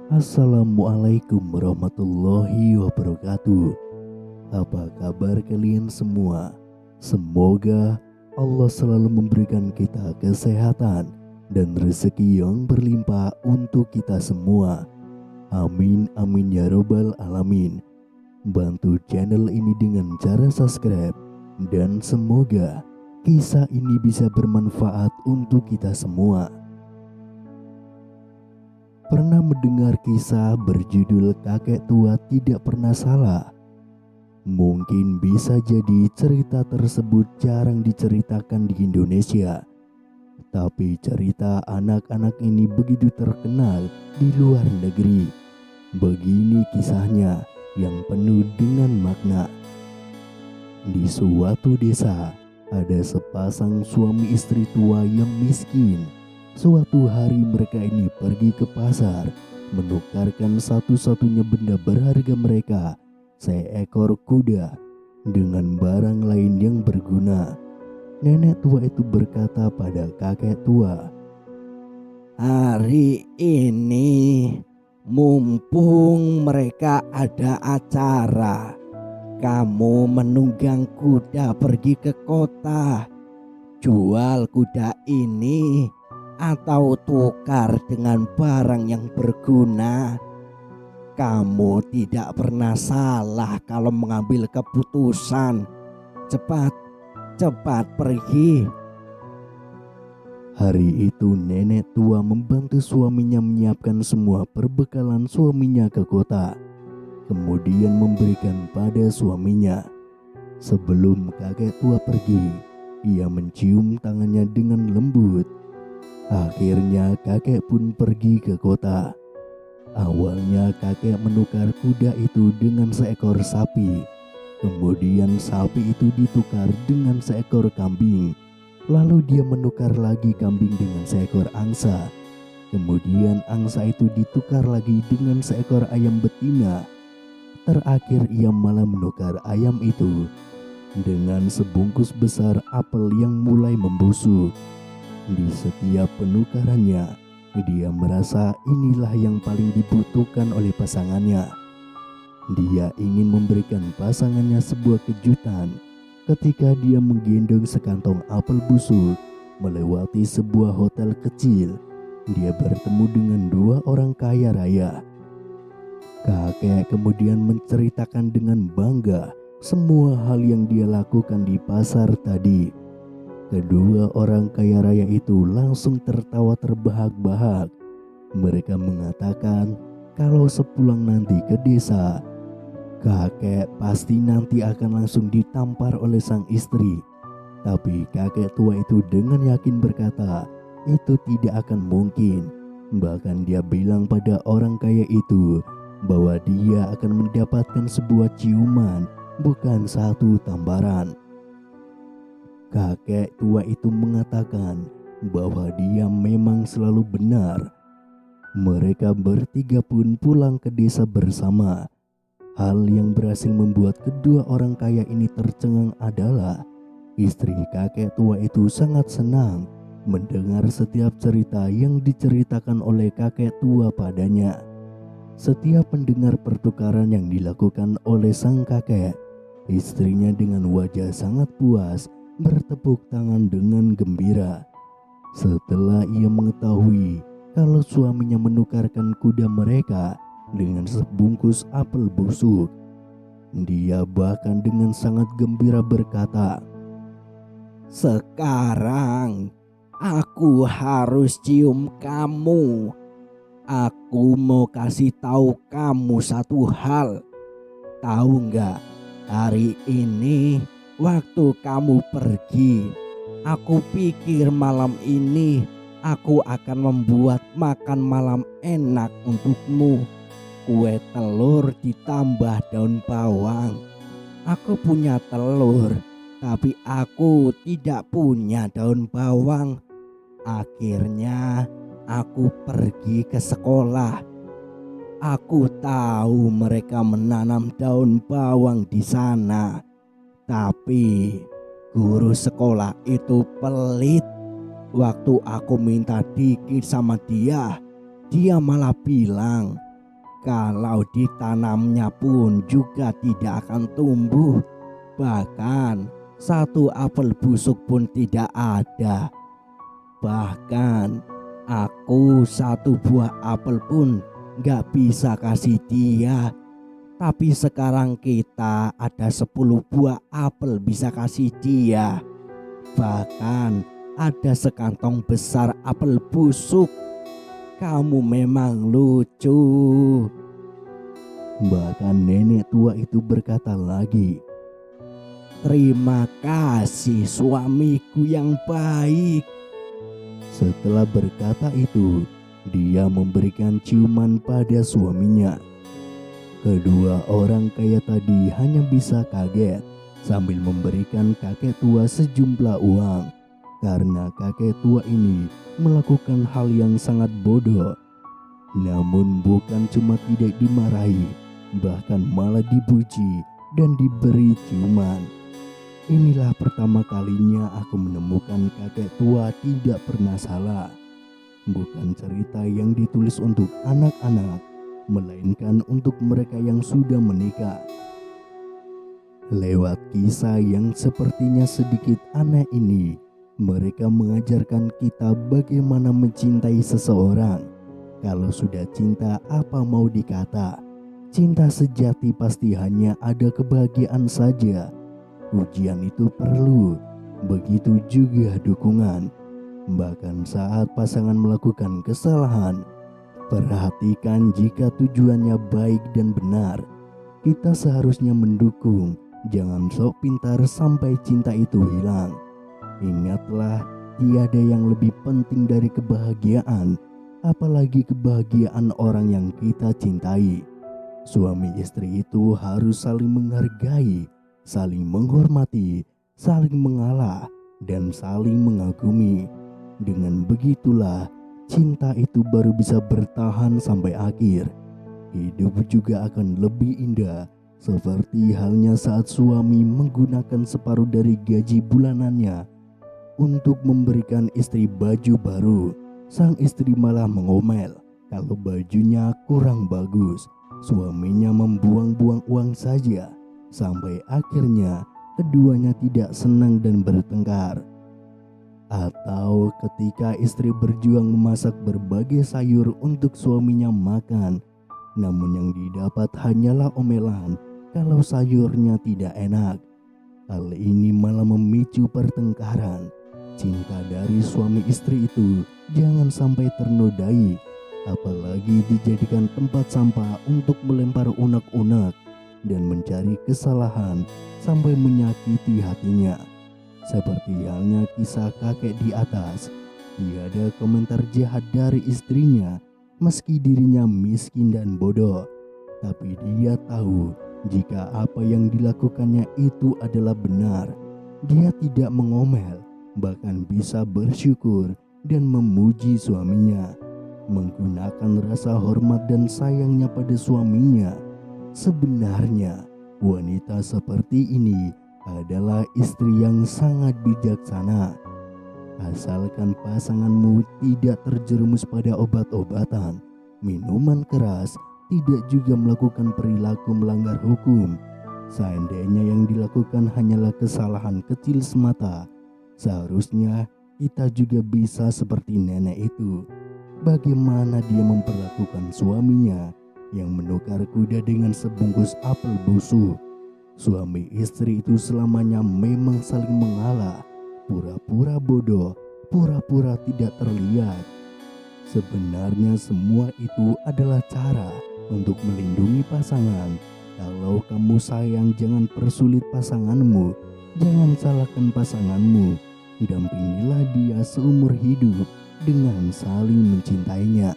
Assalamualaikum warahmatullahi wabarakatuh. Apa kabar kalian semua? Semoga Allah selalu memberikan kita kesehatan dan rezeki yang berlimpah untuk kita semua. Amin amin ya robbal alamin. Bantu channel ini dengan cara subscribe, dan semoga kisah ini bisa bermanfaat untuk kita semua. Pernah mendengar kisah berjudul Kakek Tua Tidak Pernah Salah? Mungkin bisa jadi cerita tersebut jarang diceritakan di Indonesia, tapi cerita anak-anak ini begitu terkenal di luar negeri. Begini kisahnya yang penuh dengan makna. Di suatu desa, ada sepasang suami istri tua yang miskin. Suatu hari mereka ini pergi ke pasar, menukarkan satu-satunya benda berharga mereka, seekor kuda, dengan barang lain yang berguna. Nenek tua itu berkata pada kakek tua, Hari ini mumpung mereka ada acara, kamu menunggang kuda pergi ke kota. Jual kuda ini atau tukar dengan barang yang berguna. Kamu tidak pernah salah kalau mengambil keputusan. Cepat pergi. Hari itu nenek tua membantu suaminya menyiapkan semua perbekalan suaminya ke kota, kemudian memberikan pada suaminya. Sebelum kakek tua pergi, ia mencium tangannya dengan lembut. Akhirnya kakek pun pergi ke kota. Awalnya kakek menukar kuda itu dengan seekor sapi. Kemudian sapi itu ditukar dengan seekor kambing. Lalu dia menukar lagi kambing dengan seekor angsa. Kemudian angsa itu ditukar lagi dengan seekor ayam betina. Terakhir ia malah menukar ayam itu dengan sebungkus besar apel yang mulai membusuk. Di setiap penukarannya, dia merasa inilah yang paling dibutuhkan oleh pasangannya. Dia ingin memberikan pasangannya sebuah kejutan ketika dia menggendong sekantong apel busuk melewati sebuah hotel kecil. Dia bertemu dengan dua orang kaya raya. Kakek kemudian menceritakan dengan bangga semua hal yang dia lakukan di pasar tadi. Kedua orang kaya raya itu langsung tertawa terbahak-bahak. Mereka mengatakan kalau sepulang nanti ke desa, kakek pasti nanti akan langsung ditampar oleh sang istri. Tapi kakek tua itu dengan yakin berkata, itu tidak akan mungkin. Bahkan dia bilang pada orang kaya itu bahwa dia akan mendapatkan sebuah ciuman, bukan satu tamparan. Kakek tua itu mengatakan bahwa dia memang selalu benar. Mereka bertiga pun pulang ke desa bersama. Hal yang berhasil membuat kedua orang kaya ini tercengang adalah istri kakek tua itu sangat senang mendengar setiap cerita yang diceritakan oleh kakek tua padanya. Setiap mendengar pertukaran yang dilakukan oleh sang kakek, istrinya dengan wajah sangat puas bertepuk tangan dengan gembira. Setelah ia mengetahui kalau suaminya menukarkan kuda mereka dengan sebungkus apel busuk, dia bahkan dengan sangat gembira berkata, Sekarang aku harus cium kamu. Aku mau kasih tahu kamu satu hal. Tahu nggak, hari ini waktu kamu pergi, aku pikir malam ini aku akan membuat makan malam enak untukmu. Kue telur ditambah daun bawang. Aku punya telur, tapi aku tidak punya daun bawang. Akhirnya aku pergi ke sekolah. Aku tahu mereka menanam daun bawang di sana. Tapi guru sekolah itu pelit. Waktu aku minta dikit sama dia malah bilang Kalau ditanamnya pun juga tidak akan tumbuh. Bahkan satu apel busuk pun tidak ada. Bahkan aku satu buah apel pun gak bisa kasih dia. Tapi sekarang kita ada 10 buah apel bisa kasih dia. Bahkan ada sekantong besar apel busuk. Kamu memang lucu. Bahkan nenek tua itu berkata lagi, Terima kasih suamiku yang baik. setelah berkata itu, dia memberikan ciuman pada suaminya. Kedua orang kaya tadi hanya bisa kaget sambil memberikan kakek tua sejumlah uang, karena kakek tua ini melakukan hal yang sangat bodoh. Namun bukan cuma tidak dimarahi, bahkan malah dipuji dan diberi ciuman. Inilah pertama kalinya aku menemukan kakek tua tidak pernah salah. Bukan cerita yang ditulis untuk anak-anak, melainkan untuk mereka yang sudah menikah. Lewat kisah yang sepertinya sedikit aneh ini, mereka mengajarkan kita bagaimana mencintai seseorang. Kalau sudah cinta, apa mau dikata? Cinta sejati pasti hanya ada kebahagiaan saja. Ujian itu perlu, begitu juga dukungan. Bahkan saat pasangan melakukan kesalahan, perhatikan jika tujuannya baik dan benar. Kita seharusnya mendukung, jangan sok pintar sampai cinta itu hilang. Ingatlah, tiada yang lebih penting dari kebahagiaan, apalagi kebahagiaan orang yang kita cintai. Suami istri itu harus saling menghargai, saling menghormati, saling mengalah, dan saling mengagumi. Dengan begitulah, cinta itu baru bisa bertahan sampai akhir. Hidup juga akan lebih indah, seperti halnya saat suami menggunakan separuh dari gaji bulanannya untuk memberikan istri baju baru. Sang istri malah mengomel kalau bajunya kurang bagus. Suaminya membuang-buang uang saja, sampai akhirnya keduanya tidak senang dan bertengkar. Atau ketika istri berjuang memasak berbagai sayur untuk suaminya makan, namun yang didapat hanyalah omelan kalau sayurnya tidak enak. Hal ini malah memicu pertengkaran. Cinta dari suami istri itu jangan sampai ternodai, apalagi dijadikan tempat sampah untuk melempar unek-unek dan mencari kesalahan sampai menyakiti hatinya. Seperti halnya kisah kakek di atas, tiada komentar jahat dari istrinya meski dirinya miskin dan bodoh. Tapi dia tahu jika apa yang dilakukannya itu adalah benar. Dia tidak mengomel, bahkan bisa bersyukur dan memuji suaminya, menggunakan rasa hormat dan sayangnya pada suaminya. Sebenarnya wanita seperti ini adalah istri yang sangat bijaksana. Asalkan pasanganmu tidak terjerumus pada obat-obatan, minuman keras, tidak juga melakukan perilaku melanggar hukum. Seandainya yang dilakukan hanyalah kesalahan kecil semata, seharusnya kita juga bisa seperti nenek itu. Bagaimana dia memperlakukan suaminya yang menukar kuda dengan sebungkus apel busuk. Suami istri itu selamanya memang saling mengalah, pura-pura bodoh, pura-pura tidak terlihat. Sebenarnya semua itu adalah cara untuk melindungi pasangan. Kalau kamu sayang, jangan persulit pasanganmu, jangan salahkan pasanganmu. Dampingilah dia seumur hidup dengan saling mencintainya.